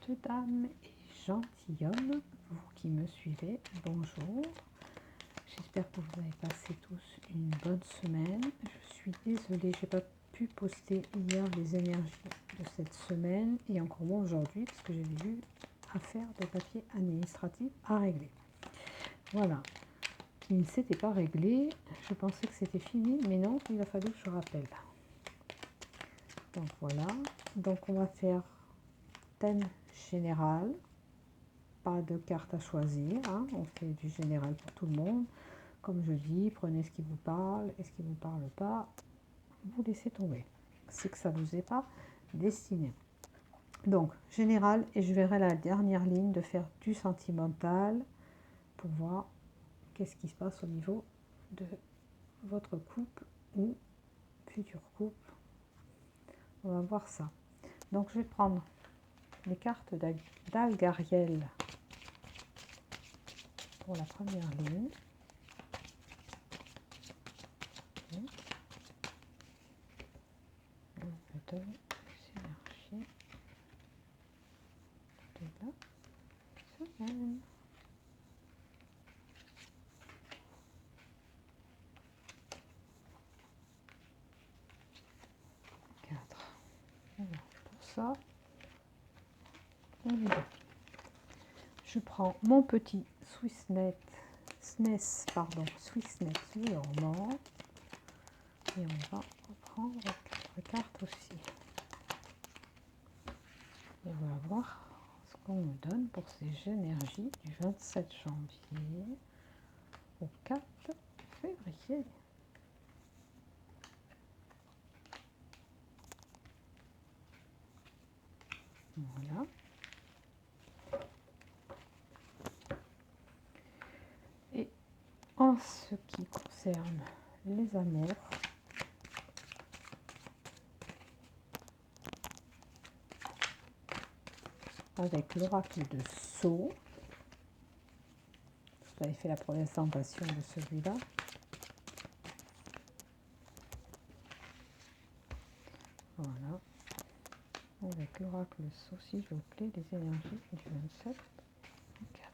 Petites dames et gentilshommes, vous qui me suivez, bonjour. J'espère que vous avez passé tous une bonne semaine. Je suis désolée, je n'ai pas pu poster hier les énergies de cette semaine et encore moins aujourd'hui parce que j'avais eu affaire de papier administratif à régler. Voilà, qui ne s'était pas réglé. Je pensais que c'était fini, mais non, il a fallu que je rappelle. Donc voilà, donc on va faire thème général, pas de carte à choisir, hein. On fait du général pour tout le monde. Comme je dis, prenez ce qui vous parle et ce qui ne vous parle pas, vous laissez tomber. C'est que ça ne vous est pas destiné. Donc, général, et je verrai la dernière ligne de faire du sentimental pour voir qu'est-ce qui se passe au niveau de votre couple ou futur couple. On va voir ça. Donc, je vais prendre les cartes d'Algariel pour la première ligne. De l'énergie de la semaine. Pour ça, je prends mon petit Swissnet normand et on va reprendre 4 cartes aussi. Et on va voir ce qu'on me donne pour ces énergies du 27 janvier au 4 février. Voilà. Et en ce qui concerne les amours, avec l'oracle de Sceaux, vous avez fait la présentation de celui-là. Voilà. Avec l'oracle de Sceaux, si je vous plaît, les énergies du 27 au 4.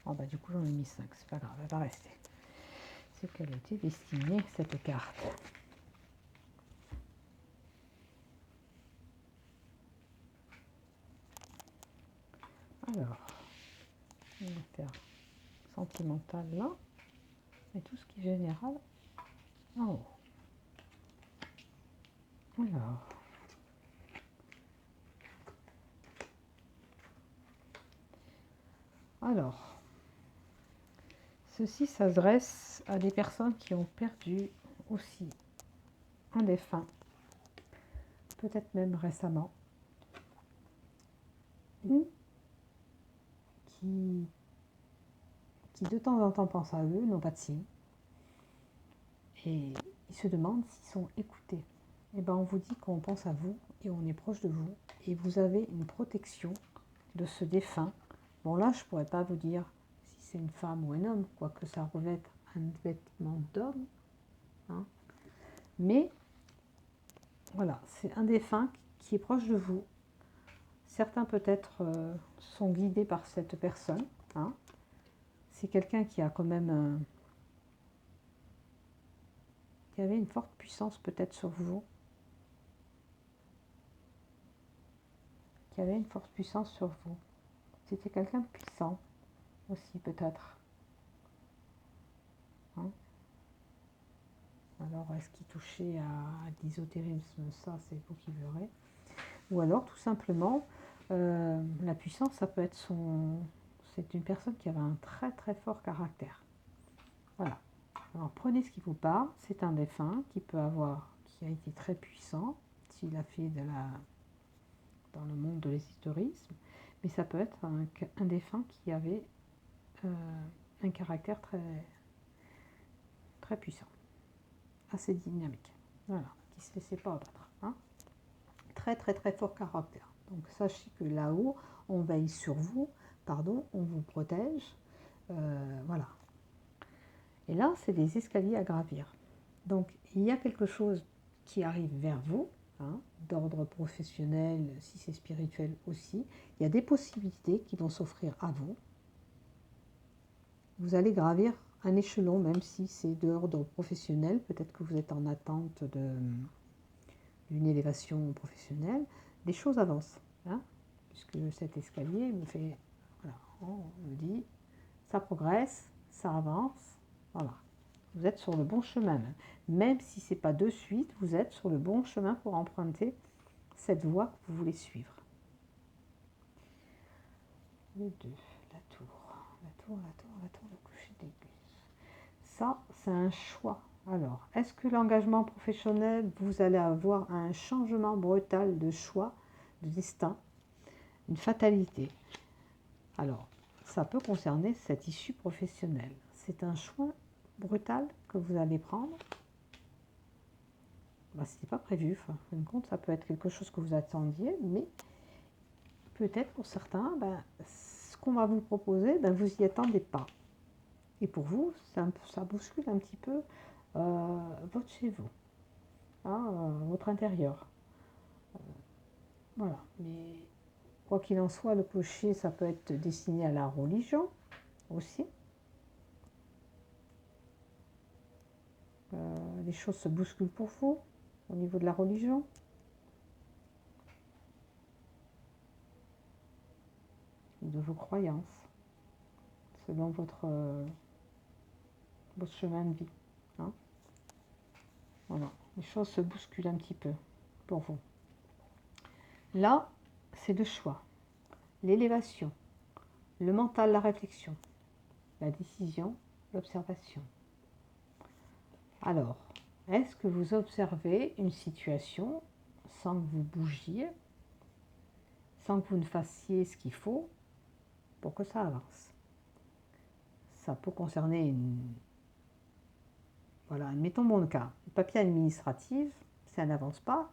Oh bah du coup j'en ai mis 5, c'est pas grave, elle va rester. C'est qu'elle était destinée, cette carte. Alors, on va faire sentimental là, et tout ce qui est général en haut. Alors, ceci s'adresse à des personnes qui ont perdu aussi un défunt, peut-être même récemment, ou qui de temps en temps pensent à eux, n'ont pas de signe, et ils se demandent s'ils sont écoutés. Et bien on vous dit qu'on pense à vous et on est proche de vous, et vous avez une protection de ce défunt. Bon là, je ne pourrais pas vous dire si c'est une femme ou un homme, quoique ça revête un vêtement d'homme, hein. Mais voilà, c'est un défunt qui est proche de vous. Certains peut-être sont guidés par cette personne, hein. C'est quelqu'un qui a quand même qui avait une forte puissance peut-être sur vous, qui avait une forte puissance sur vous. C'était quelqu'un de puissant aussi peut-être, hein. Alors est-ce qu'il touchait à l'ésotérisme, ça c'est vous qui verrez. Ou alors tout simplement la puissance, ça peut être c'est une personne qui avait un très très fort caractère. Voilà. Alors prenez ce qui vous parle, c'est un défunt qui a été très puissant, s'il a fait dans le monde de l'ésotérisme, mais ça peut être un défunt qui avait un caractère très, très puissant, assez dynamique, voilà, qui ne se laissait pas abattre, hein. Très très très fort caractère. Donc sachez que là-haut, on veille sur vous, on vous protège, voilà. Et là, c'est des escaliers à gravir. Donc, il y a quelque chose qui arrive vers vous, hein, d'ordre professionnel, si c'est spirituel aussi. Il y a des possibilités qui vont s'offrir à vous. Vous allez gravir un échelon, même si c'est d'ordre professionnel. Peut-être que vous êtes en attente d'une élévation professionnelle. Les choses avancent, hein, puisque cet escalier me fait... Voilà, on me dit, ça progresse, ça avance, voilà. Vous êtes sur le bon chemin. Même si ce n'est pas de suite, vous êtes sur le bon chemin pour emprunter cette voie que vous voulez suivre. Le 2, la tour, le clocher d'église. Ça, c'est un choix. Alors, est-ce que l'engagement professionnel, vous allez avoir un changement brutal de choix, de destin, une fatalité? Alors, ça peut concerner cette issue professionnelle. C'est un choix brutal que vous allez prendre. Ce n'était pas prévu, en fin de compte, ça peut être quelque chose que vous attendiez, mais peut-être pour certains, ce qu'on va vous proposer, vous n'y attendez pas. Et pour vous, ça bouscule un petit peu votre chez vous, hein, votre intérieur. Voilà, mais quoi qu'il en soit, le clocher, ça peut être destiné à la religion aussi. Les choses se bousculent pour vous au niveau de la religion. Ou de vos croyances, selon votre chemin de vie. Hein. Voilà, les choses se bousculent un petit peu pour vous. Là, c'est le choix, l'élévation, le mental, la réflexion, la décision, l'observation. Alors, est-ce que vous observez une situation sans que vous bougiez, sans que vous ne fassiez ce qu'il faut pour que ça avance? Ça peut concerner Voilà, admettons mon cas. Le papier administratif, ça n'avance pas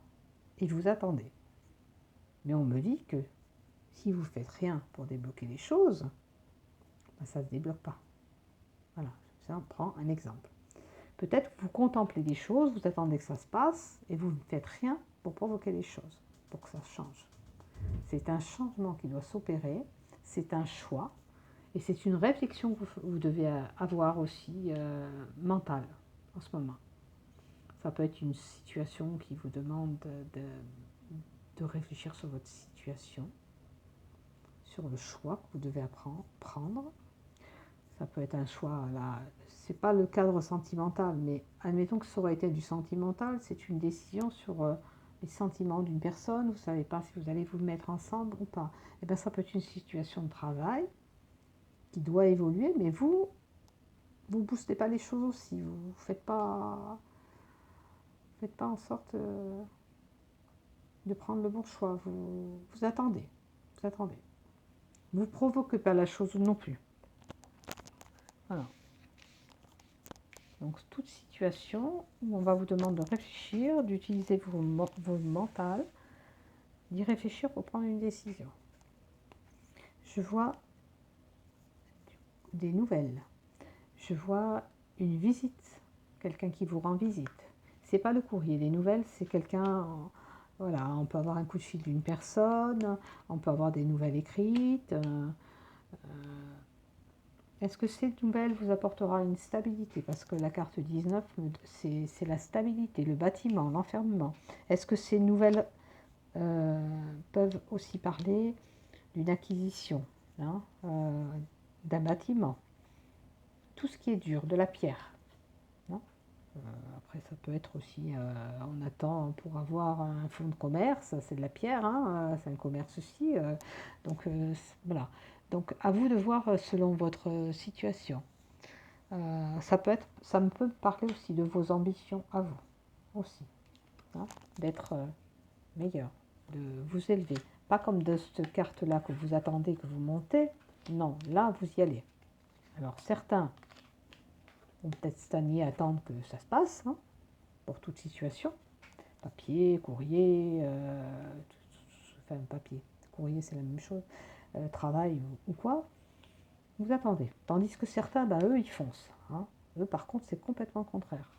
et vous attendez. Mais on me dit que si vous ne faites rien pour débloquer les choses, ça ne se débloque pas. Voilà, ça on prend un exemple. Peut-être que vous contemplez des choses, vous attendez que ça se passe et vous ne faites rien pour provoquer les choses, pour que ça change. C'est un changement qui doit s'opérer, c'est un choix et c'est une réflexion que vous devez avoir aussi mentale en ce moment. Ça peut être une situation qui vous demande de réfléchir sur votre situation, sur le choix que vous devez prendre. Ça peut être un choix, là, c'est pas le cadre sentimental, mais admettons que ça aurait été du sentimental, c'est une décision sur les sentiments d'une personne, vous ne savez pas si vous allez vous mettre ensemble ou pas. Et bien ça peut être une situation de travail qui doit évoluer, mais vous boostez pas les choses aussi, vous ne faites pas en sorte de prendre le bon choix, vous attendez, vous provoquez pas la chose non plus. Voilà. Donc, toute situation où on va vous demander de réfléchir, d'utiliser vos mentales, d'y réfléchir pour prendre une décision. Je vois des nouvelles. Je vois une visite, quelqu'un qui vous rend visite. C'est pas le courrier, les nouvelles, c'est quelqu'un, voilà, on peut avoir un coup de fil d'une personne, on peut avoir des nouvelles écrites. Est-ce que cette nouvelle vous apportera une stabilité? Parce que la carte 19, c'est la stabilité, le bâtiment, l'enfermement. Est-ce que ces nouvelles peuvent aussi parler d'une acquisition, hein, d'un bâtiment? Tout ce qui est dur, de la pierre. Hein. Après, ça peut être aussi, on attend pour avoir un fonds de commerce, c'est de la pierre, hein, c'est un commerce aussi. Donc, voilà. Donc, à vous de voir selon votre situation. Ça me peut parler aussi de vos ambitions à vous, aussi, hein, d'être meilleur, de vous élever. Pas comme de cette carte-là que vous attendez, que vous montez. Non, là, vous y allez. Alors, certains vont peut-être stagner, attendre que ça se passe, hein, pour toute situation. Papier, courrier, enfin, papier, courrier, c'est la même chose. Travail ou quoi. Vous attendez. Tandis que certains, eux, ils foncent. Hein. Eux, par contre, c'est complètement contraire.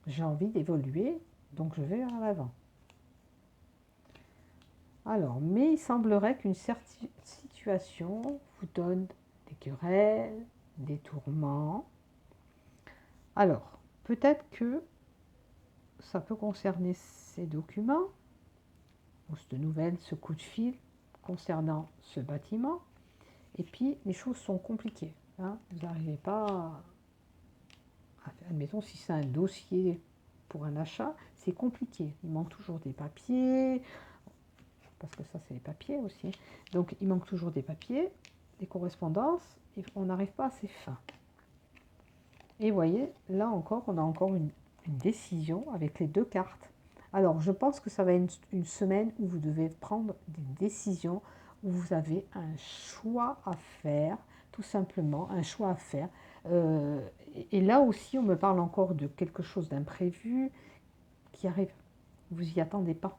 J'ai envie d'évoluer, donc je vais vers l'avant. Alors, mais il semblerait qu'une certaine situation vous donne des querelles, des tourments. Alors, peut-être que ça peut concerner ces documents, ou cette nouvelle, ce coup de fil concernant ce bâtiment. Et puis, les choses sont compliquées. Hein. Vous n'arrivez pas admettons, si c'est un dossier pour un achat, c'est compliqué. Il manque toujours des papiers, parce que ça, c'est les papiers aussi. Donc, il manque toujours des papiers, des correspondances, et on n'arrive pas à ses fins. Et vous voyez, là encore, on a encore une décision avec les deux cartes. Alors, je pense que ça va être une semaine où vous devez prendre des décisions, où vous avez un choix à faire, tout simplement, un choix à faire. Et là aussi, on me parle encore de quelque chose d'imprévu qui arrive. Vous n'y attendez pas.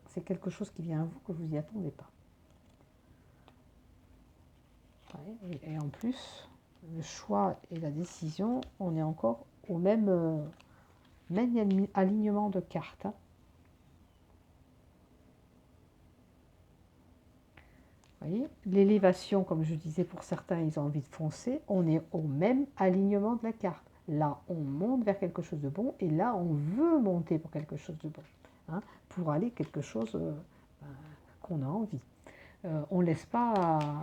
C'est quelque chose qui vient à vous que vous n'y attendez pas. Ouais, et en plus, le choix et la décision, on est encore au même alignement de cartes. Hein. Vous voyez, l'élévation, comme je disais, pour certains, ils ont envie de foncer. On est au même alignement de la carte. Là, on monte vers quelque chose de bon, et là, on veut monter pour quelque chose de bon, hein, pour aller quelque chose qu'on a envie. On ne laisse pas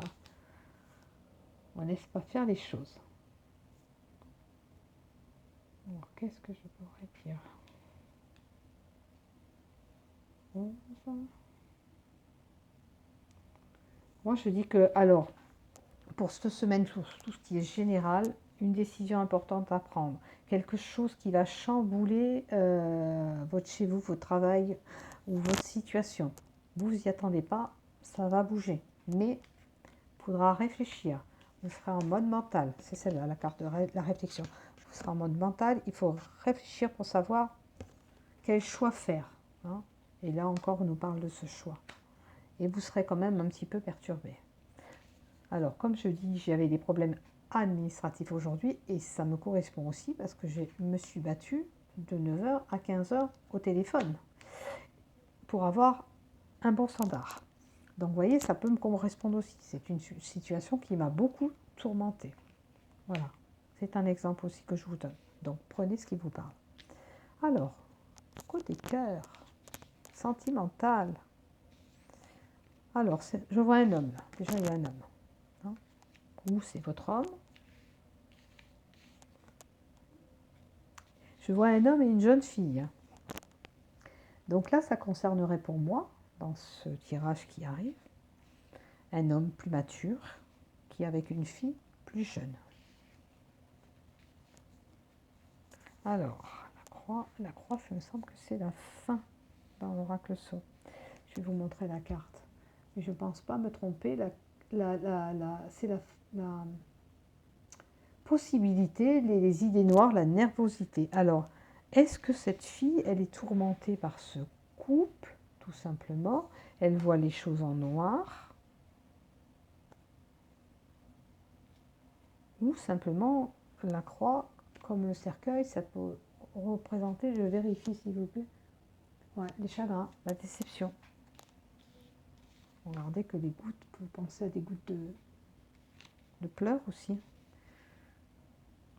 faire les choses. Alors, qu'est-ce que je pourrais dire? 11. Moi, je dis que, alors, pour cette semaine, tout ce qui est général, une décision importante à prendre, quelque chose qui va chambouler chez vous, votre travail ou votre situation. Vous n'y attendez pas, ça va bouger, mais il faudra réfléchir. Vous serez en mode mental, c'est celle-là, la carte de la réflexion. Vous serez en mode mental, il faut réfléchir pour savoir quel choix faire. Hein. Et là encore, on nous parle de ce choix. Et vous serez quand même un petit peu perturbé. Alors, comme je dis, j'avais des problèmes administratifs aujourd'hui et ça me correspond aussi parce que je me suis battue de 9 h à 15 h au téléphone pour avoir un bon standard. Donc, vous voyez, ça peut me correspondre aussi. C'est une situation qui m'a beaucoup tourmentée. Voilà, c'est un exemple aussi que je vous donne. Donc, prenez ce qui vous parle. Alors, côté cœur, sentimental. Alors, je vois un homme là. Déjà, il y a un homme. Hein. Où c'est votre homme? Je vois un homme et une jeune fille. Donc là, ça concernerait pour moi, dans ce tirage qui arrive, un homme plus mature qui est avec une fille plus jeune. Alors, la croix, ça me semble que c'est la fin dans l'oracle sceau. Je vais vous montrer la carte. Mais je ne pense pas me tromper. C'est la possibilité, les idées noires, la nervosité. Alors, est-ce que cette fille, elle est tourmentée par ce couple, tout simplement? Elle voit les choses en noir. Ou simplement, la croix, comme le cercueil, ça peut représenter, je vérifie s'il vous plaît, ouais, les chagrins, la déception. Regardez que les gouttes, vous pouvez penser à des gouttes de pleurs aussi.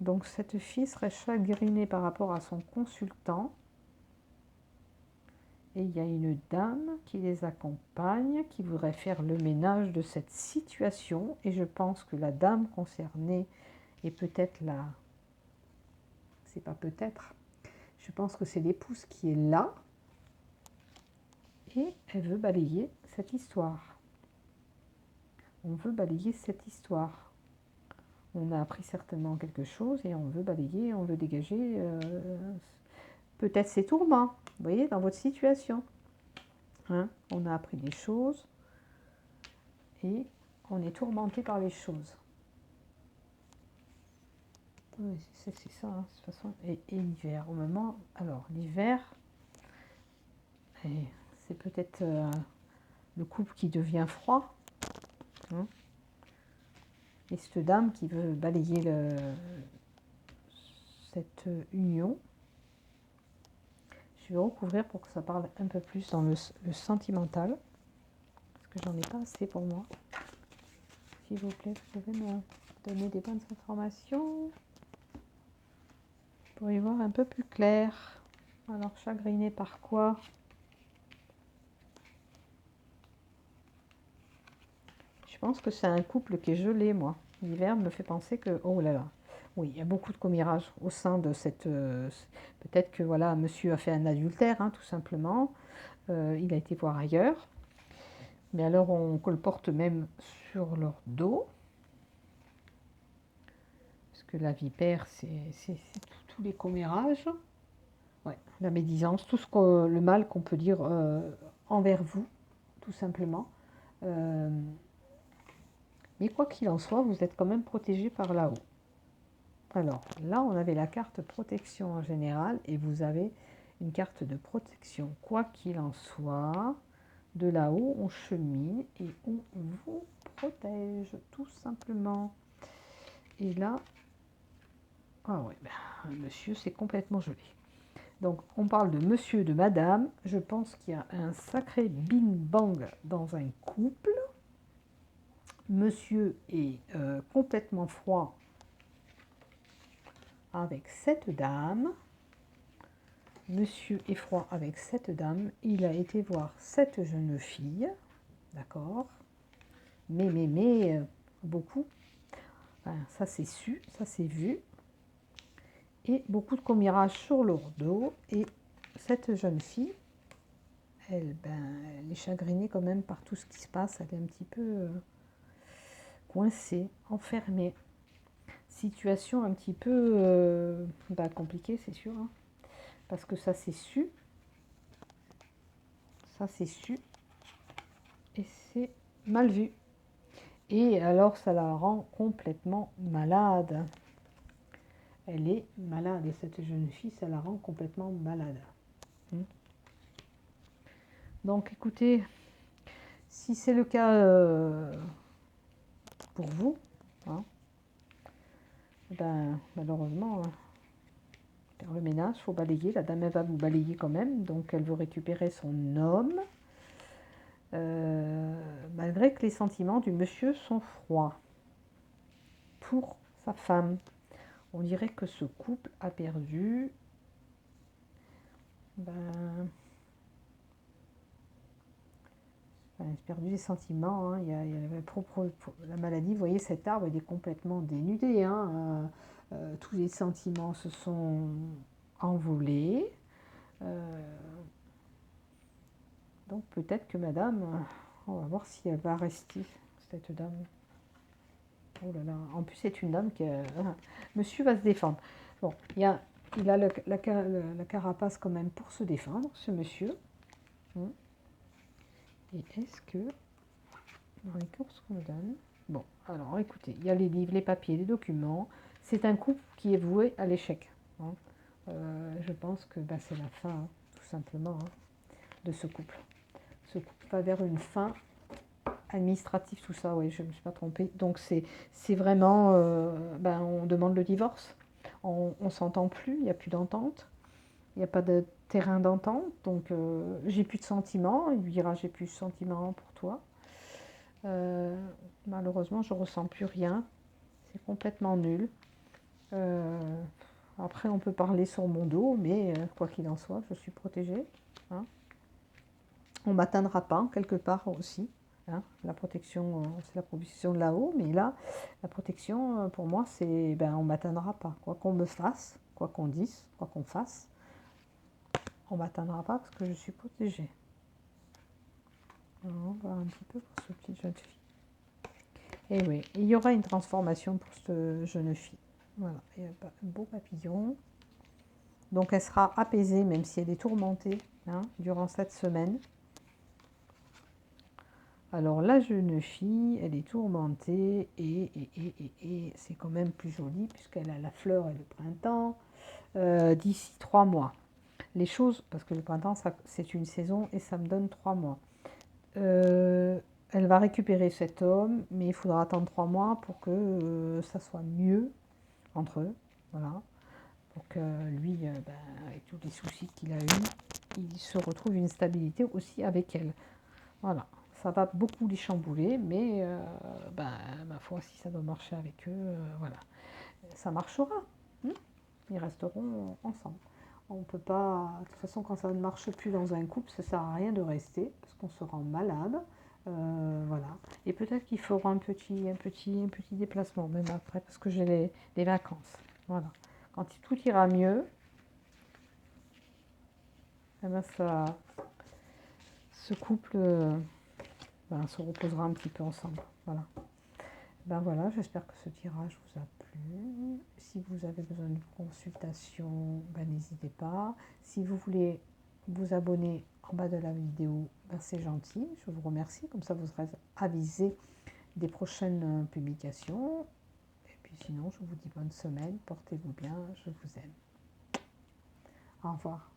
Donc cette fille serait chagrinée par rapport à son consultant. Et il y a une dame qui les accompagne, qui voudrait faire le ménage de cette situation. Et je pense que la dame concernée est peut-être la... C'est pas peut-être. Je pense que c'est l'épouse qui est là. Et elle veut balayer cette histoire. On veut balayer cette histoire. On a appris certainement quelque chose et on veut balayer, on veut dégager peut-être ses tourments, vous voyez, dans votre situation. Hein, on a appris des choses et on est tourmenté par les choses. Oui, c'est ça, hein, de toute façon. Et l'hiver, au moment... Alors, l'hiver, c'est peut-être le couple qui devient froid. Hein, et cette dame qui veut balayer cette union. Je vais recouvrir pour que ça parle un peu plus dans le sentimental. Parce que j'en ai pas assez pour moi. S'il vous plaît, vous pouvez me donner des bonnes informations pour y voir un peu plus clair. Alors, chagriné par quoi? Je pense que c'est un couple qui est gelé, moi. L'hiver me fait penser que... Oh là là. Oui, il y a beaucoup de commérages au sein de cette... peut-être que, voilà, monsieur a fait un adultère, hein, tout simplement. Il a été voir ailleurs. Mais alors, on colporte même sur leur dos. Parce que la vipère, c'est tous les commérages. Ouais, la médisance, tout le mal qu'on peut dire envers vous, tout simplement. Mais quoi qu'il en soit, vous êtes quand même protégé par là-haut. Alors, là, on avait la carte protection en général et vous avez une carte de protection. Quoi qu'il en soit, de là-haut, on chemine et on vous protège, tout simplement. Et là, ah oui, ben, monsieur, c'est complètement gelé. Donc, on parle de monsieur, de madame. Je pense qu'il y a un sacré bing-bang dans un couple. Monsieur est complètement froid avec cette dame. Monsieur est froid avec cette dame. Il a été voir cette jeune fille. D'accord. Mais, beaucoup. Enfin, ça, c'est su, ça, c'est vu. Et beaucoup de commérages sur leur dos. Et cette jeune fille, elle, elle est chagrinée quand même par tout ce qui se passe. Elle est un petit peu coincée, enfermée. Situation un petit peu compliquée, c'est sûr. Hein, parce que ça, c'est su. Ça, c'est su. Et c'est mal vu. Et alors, ça la rend complètement malade. Elle est malade. Et cette jeune fille, ça la rend complètement malade. Donc, écoutez, si c'est le cas pour vous, hein, ben, malheureusement, faire le ménage, il faut balayer. La dame, elle va vous balayer quand même. Donc, elle veut récupérer son homme. Malgré que les sentiments du monsieur sont froids pour sa femme. On dirait que ce couple a perdu perdu les sentiments. Hein. Il y a la maladie. Vous voyez, cet arbre, il est complètement dénudé. Hein. Tous les sentiments se sont envolés. Donc peut-être que madame, on va voir si elle va rester, cette dame. Oh là là, en plus c'est une dame qui... monsieur va se défendre. Bon, il a la carapace quand même pour se défendre, ce monsieur. Et est-ce que, dans les courses qu'on me donne... Bon, alors écoutez, il y a les livres, les papiers, les documents. C'est un couple qui est voué à l'échec. Hein. Je pense que c'est la fin, hein, tout simplement, hein, de ce couple. Ce couple va vers une fin administrative, tout ça, oui, je ne me suis pas trompée. Donc c'est vraiment, on demande le divorce. On ne s'entend plus, il n'y a plus d'entente. Il n'y a pas de terrain d'entente, donc j'ai plus de sentiments. Il lui dira j'ai plus de sentiments pour toi. Malheureusement, je ressens plus rien. C'est complètement nul. Après, on peut parler sur mon dos, mais quoi qu'il en soit, je suis protégée. Hein. On ne m'atteindra pas, quelque part aussi. Hein. La protection, c'est la protection de là-haut, mais là, la protection, pour moi, c'est on ne m'atteindra pas. Quoi qu'on me fasse, quoi qu'on dise, quoi qu'on fasse, on ne m'atteindra pas parce que je suis protégée. Alors, on va voir un petit peu pour cette petite jeune fille. Et oui, il y aura une transformation pour cette jeune fille. Voilà, il y a un beau papillon. Donc elle sera apaisée, même si elle est tourmentée, hein, durant cette semaine. Alors la jeune fille, elle est tourmentée et c'est quand même plus joli puisqu'elle a la fleur et le printemps d'ici 3 mois. Les choses, parce que le printemps, c'est une saison et ça me donne 3 mois. Elle va récupérer cet homme, mais il faudra attendre 3 mois pour que ça soit mieux entre eux. Voilà. Pour lui, ben, avec tous les soucis qu'il a eus, il se retrouve une stabilité aussi avec elle. Voilà, ça va beaucoup les chambouler, mais ben, ma foi, si ça doit marcher avec eux, voilà, ça marchera. Hein. Ils resteront ensemble. On peut pas, de toute façon, quand ça ne marche plus dans un couple, ça sert à rien de rester, parce qu'on se rend malade. Voilà. Et peut-être qu'il fera un petit déplacement, même après, parce que j'ai les vacances. Voilà. Quand tout ira mieux, eh ben ce couple ben, se reposera un petit peu ensemble. Voilà. Ben voilà, j'espère que ce tirage vous a plu. Si vous avez besoin de consultation, ben n'hésitez pas. Si vous voulez vous abonner en bas de la vidéo, ben c'est gentil, je vous remercie. Comme ça, vous serez avisé des prochaines publications. Et puis sinon, je vous dis bonne semaine, portez-vous bien, je vous aime. Au revoir.